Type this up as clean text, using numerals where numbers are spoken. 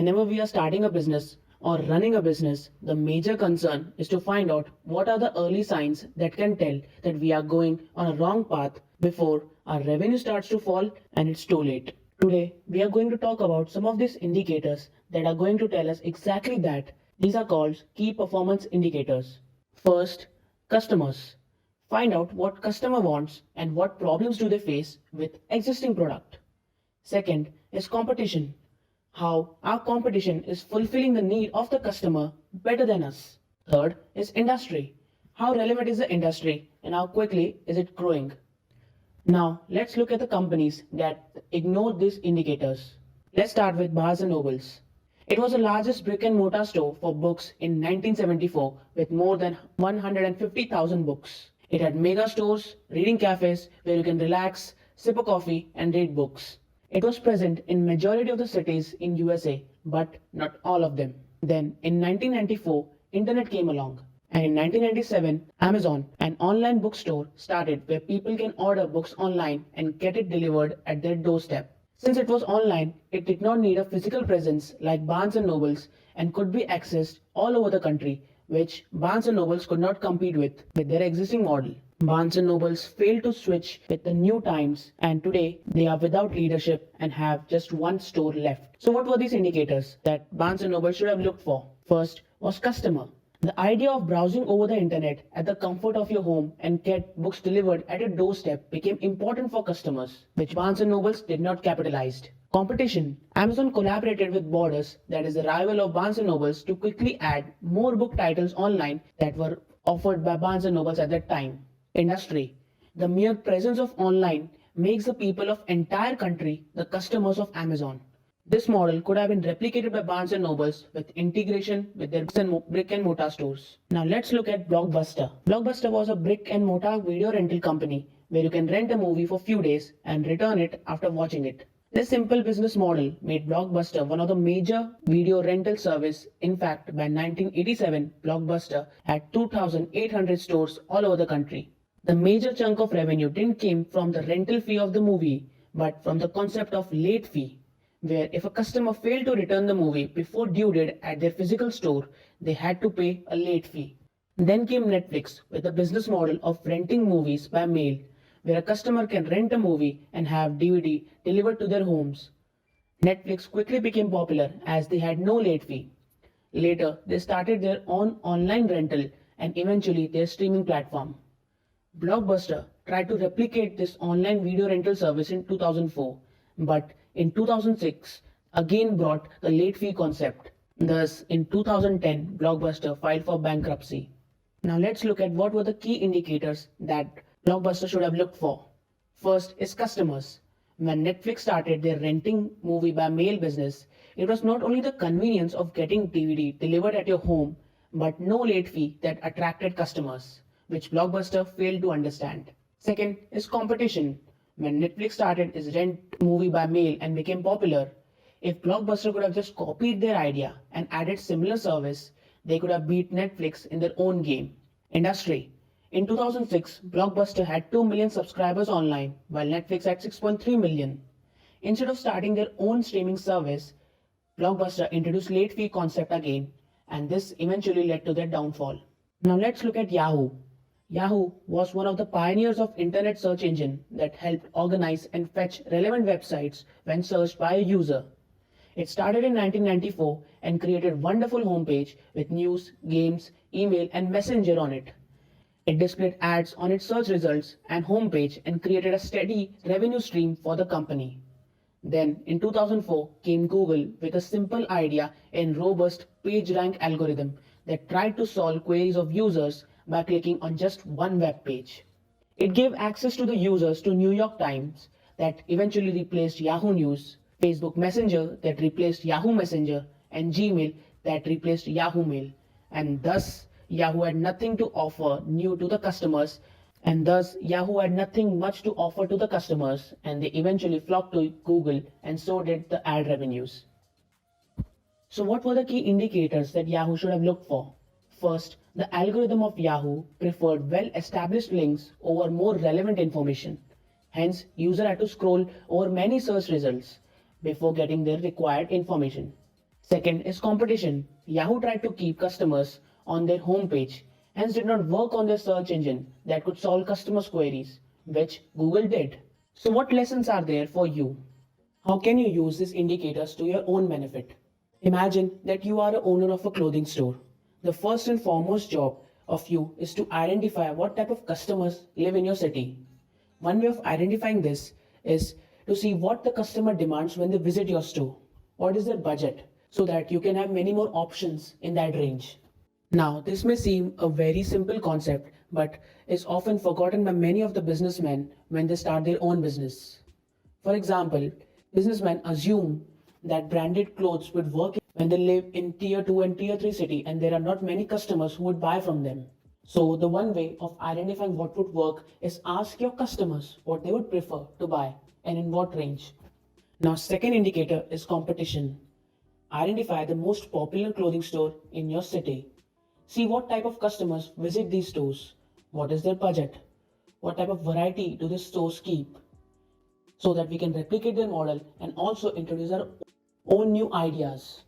Whenever we are starting a business or running a business, the major concern is to find out what are the early signs that can tell that we are going on a wrong path before our revenue starts to fall and it's too late. Today, we are going to talk about some of these indicators that are going to tell us exactly that. These are called key performance indicators. First, customers. Find out what customer wants and what problems do they face with existing product. Second is competition. How our competition is fulfilling the need of the customer better than us. Third is industry. How relevant is the industry and how quickly is it growing? Now, let's look at the companies that ignore these indicators. Let's start with Barnes& Nobles. It was the largest brick and mortar store for books in 1974 with more than 150,000 books. It had mega stores, reading cafes where you can relax, sip a coffee and read books. It was present in majority of the cities in USA, but not all of them. Then in 1994, internet came along. And in 1997, Amazon, an online bookstore, started where people can order books online and get it delivered at their doorstep. Since it was online, it did not need a physical presence like Barnes& Nobles and could be accessed all over the country, which Barnes& Nobles could not compete with their existing model. Barnes & Nobles failed to switch with the new times and today they are without leadership and have just one store left. So what were these indicators that Barnes & Noble should have looked for? First was customer. The idea of browsing over the internet at the comfort of your home and get books delivered at your doorstep became important for customers, which Barnes & Nobles did not capitalize. Competition. Amazon collaborated with Borders, that is the rival of Barnes & Nobles, to quickly add more book titles online that were offered by Barnes & Nobles at that time. Industry. The mere presence of online makes the people of entire country the customers of Amazon. This model could have been replicated by Barnes & Nobles with integration with their brick and mortar stores. Now let's look at Blockbuster. Blockbuster was a brick and mortar video rental company where you can rent a movie for few days and return it after watching it. This simple business model made Blockbuster one of the major video rental service. In fact, by 1987, Blockbuster had 2,800 stores all over the country. The major chunk of revenue didn't came from the rental fee of the movie, but from the concept of late fee, where if a customer failed to return the movie before due date at their physical store, they had to pay a late fee. Then came Netflix with the business model of renting movies by mail, where a customer can rent a movie and have DVD delivered to their homes. Netflix quickly became popular as they had no late fee. Later, they started their own online rental and eventually their streaming platform. Blockbuster tried to replicate this online video rental service in 2004, but in 2006 again brought the late fee concept. Thus, in 2010, Blockbuster filed for bankruptcy. Now let's look at what were the key indicators that Blockbuster should have looked for. First is customers. When Netflix started their renting movie by mail business, it was not only the convenience of getting DVD delivered at your home, but no late fee that attracted customers, which Blockbuster failed to understand. Second is competition. When Netflix started its rent movie by mail and became popular, if Blockbuster could have just copied their idea and added similar service, they could have beat Netflix in their own game. Industry. In 2006, Blockbuster had 2 million subscribers online, while Netflix had 6.3 million. Instead of starting their own streaming service, Blockbuster introduced late fee concept again, and this eventually led to their downfall. Now let's look at Yahoo. Yahoo was one of the pioneers of internet search engine that helped organize and fetch relevant websites when searched by a user. It started in 1994 and created wonderful homepage with news, games, email and messenger on it. It displayed ads on its search results and homepage and created a steady revenue stream for the company. Then in 2004 came Google with a simple idea and robust PageRank algorithm that tried to solve queries of users by clicking on just one web page. It gave access to the users to New York Times that eventually replaced Yahoo News, Facebook Messenger that replaced Yahoo Messenger, and Gmail that replaced Yahoo Mail. And thus, Yahoo had nothing to offer new to the customers, and thus Yahoo had nothing much to offer to the customers, and they eventually flocked to Google, and so did the ad revenues. So what were the key indicators that Yahoo should have looked for? First, the algorithm of Yahoo preferred well-established links over more relevant information. Hence, user had to scroll over many search results before getting their required information. Second is competition. Yahoo tried to keep customers on their homepage, hence did not work on their search engine that could solve customers' queries, which Google did. So, what lessons are there for you? How can you use these indicators to your own benefit? Imagine that you are the owner of a clothing store. The first and foremost job of you is to identify what type of customers live in your city. One way of identifying this is to see what the customer demands when they visit your store. What is their budget so that you can have many more options in that range. Now, this may seem a very simple concept, but is often forgotten by many of the businessmen when they start their own business. For example, businessmen assume that branded clothes would work when they live in tier 2 and tier 3 city and there are not many customers who would buy from them. So the one way of identifying what would work is ask your customers what they would prefer to buy and in what range. Now second indicator is competition. Identify the most popular clothing store in your city. See what type of customers visit these stores. What is their budget? What type of variety do the stores keep? So that we can replicate their model and also introduce our own new ideas.